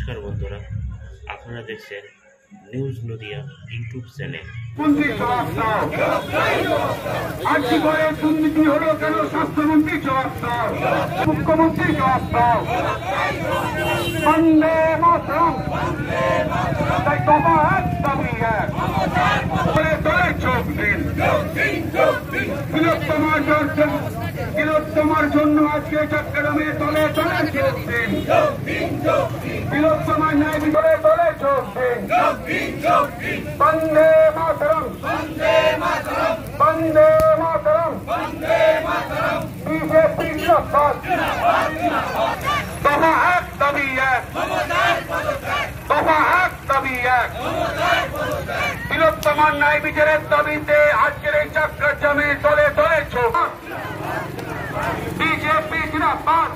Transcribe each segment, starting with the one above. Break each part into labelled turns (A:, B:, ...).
A: নমস্কার বন্ধুরা, আপনারা দেখছেন নিউজ নদিয়া ইউটিউব চ্যানেল।
B: দুর্নীতি হলো কেন? স্বাস্থ্যমন্ত্রী জবাব দাও, মুখ্যমন্ত্রী জবাব দাও। বন্দে মাতরম, তাই দফা এক দাবি এক, দলে যোগ দিন। তিলোত্তমার জন্য আজকে চট্টগ্রামে দলে দলে যোগ দিন। তিলোত্তমার ন্যায় বিচারে দলে যোগ দিন। বন্দে মাতরম, বন্দে মাতরম, বিজেপি জিন্দাবাদ। দফা এক দাবি এক, দফা এক দাবি এক। তিলোত্তমার ন্যায় বিচারের দাবিতে আজকের এই চক্রজামে দলে দলে যোগ। বিজেপি জিন্দাবাদ।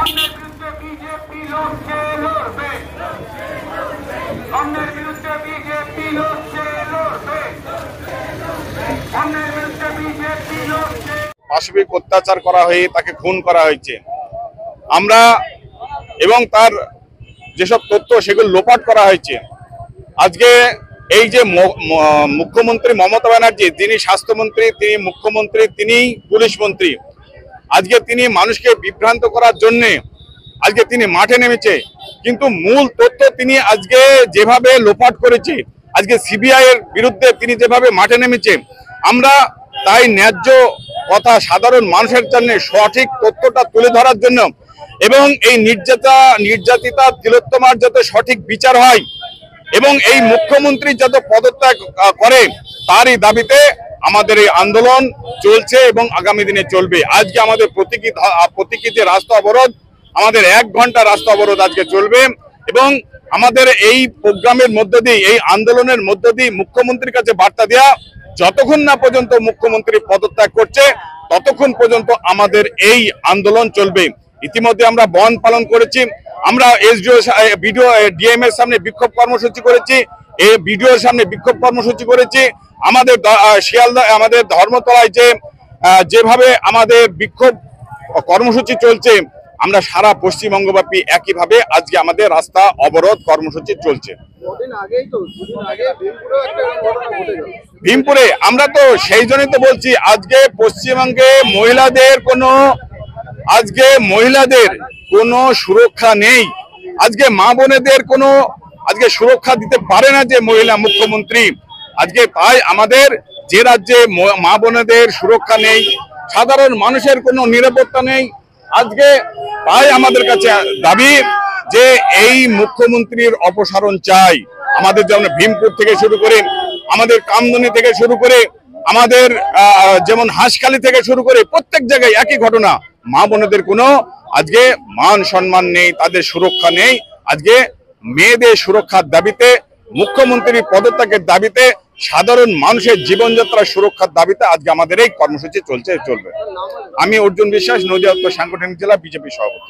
B: অন্যের বিরুদ্ধে বিজেপি লড়ছে, লড়বে। অন্যের বিরুদ্ধে বিজেপি লড়ছে, লড়বে। অন্যের বিরুদ্ধে বিজেপি লড়ছে।
C: পাশবিক অত্যাচার করা হয়ে তাকে খুন করা হয়েছে। আমরা এবং তার যেসব তথ্য সেগুলো লোপাট করা হয়েছে। আজকে এই যে মুখ্যমন্ত্রী মমতা ব্যানার্জি, তিনি স্বাস্থ্যমন্ত্রী, তিনি মুখ্যমন্ত্রী, তিনি পুলিশ মন্ত্রী, আজকে তিনি মানুষকে বিভ্রান্ত করার জন্য আজকে তিনি মাঠে নেমেছে। কিন্তু মূল তথ্য তিনি আজকে যেভাবে লোপাট করেছে, আজকে সিবিআই এর বিরুদ্ধে তিনি যেভাবে মাঠে নেমেছে, আমরা তাই ন্যায্য কথা সাধারণ মানুষের জন্য সঠিক তথ্যটা তুলে ধরার জন্য এবং এই নির্যাতিতা তিলোত্তমার যাতে সঠিক বিচার হয় এবং এই মুখ্যমন্ত্রী যত পদত্যাগ করে তারই দাবিতে আমাদের এই আন্দোলন চলছে এবং আগামী দিনে চলবে। আজকে আমাদের প্রতীকী যে রাস্তা অবরোধ, আমাদের 1 ঘন্টা রাস্তা অবরোধ আজকে চলবে এবং আমাদের এই প্রোগ্রামের মধ্য দিয়ে, এই আন্দোলনের মধ্য দিয়ে মুখ্যমন্ত্রীর কাছে বার্তা দেওয়া, যতক্ষণ না পর্যন্ত মুখ্যমন্ত্রী পদত্যাগ করছে ততক্ষণ পর্যন্ত আমাদের এই আন্দোলন চলবে। ইতিমধ্যে আমরা বন্ধ পালন করেছি, আমরা বিডিও ডিএম এর সামনে বিক্ষোভ কর্মসূচি করেছি, এই বিডিওর সামনে বিক্ষোভ কর্মসূচি করেছি। আমাদের শিয়ালদা, আমাদের ধর্মতলায় যেভাবে আমাদের বিক্ষোভ কর্মসূচি চলছে, আমরা সারা পশ্চিমবঙ্গব্যাপী একইভাবে আজকে আমাদের রাস্তা অবরোধ কর্মসূচি চলছে। ভীমপুরে আমরা তো সেই জন্যই তো বলছি, আজকে পশ্চিমবঙ্গে মহিলাদের কোনো সুরক্ষা নেই। আজকে মা বোনেদের কোনো আজকে সুরক্ষা দিতে পারে না যে মহিলা মুখ্যমন্ত্রী। আজকে তাই আমাদের যে রাজ্যে মা বোনেদের সুরক্ষা নেই, সাধারণ মানুষের কোনো নিরাপত্তা নেই, আজকে তাই আমাদের কাছে দাবি যে এই মুখ্যমন্ত্রীর অপসারণ চাই। আমাদের যেমন ভীমপুর থেকে শুরু করে, আমাদের কামদুনি থেকে শুরু করে, আমাদের যেমন হাঁসখালি থেকে শুরু করে প্রত্যেক জায়গায় একই ঘটনা। মা বোনেদের কোনো আজকে মান সম্মান নেই, তাদের সুরক্ষা নেই। আজকে মেয়েদের সুরক্ষার দাবিতে, মুখ্যমন্ত্রীর পদত্যাগের দাবিতে, সাধারণ মানুষের জীবনযাত্রার সুরক্ষার দাবিতে আজকে আমাদের এই কর্মসূচি চলবে। আমি অর্জুন বিশ্বাস, নদিয়া উত্তর সাংগঠনিক জেলা বিজেপি সভাপতি।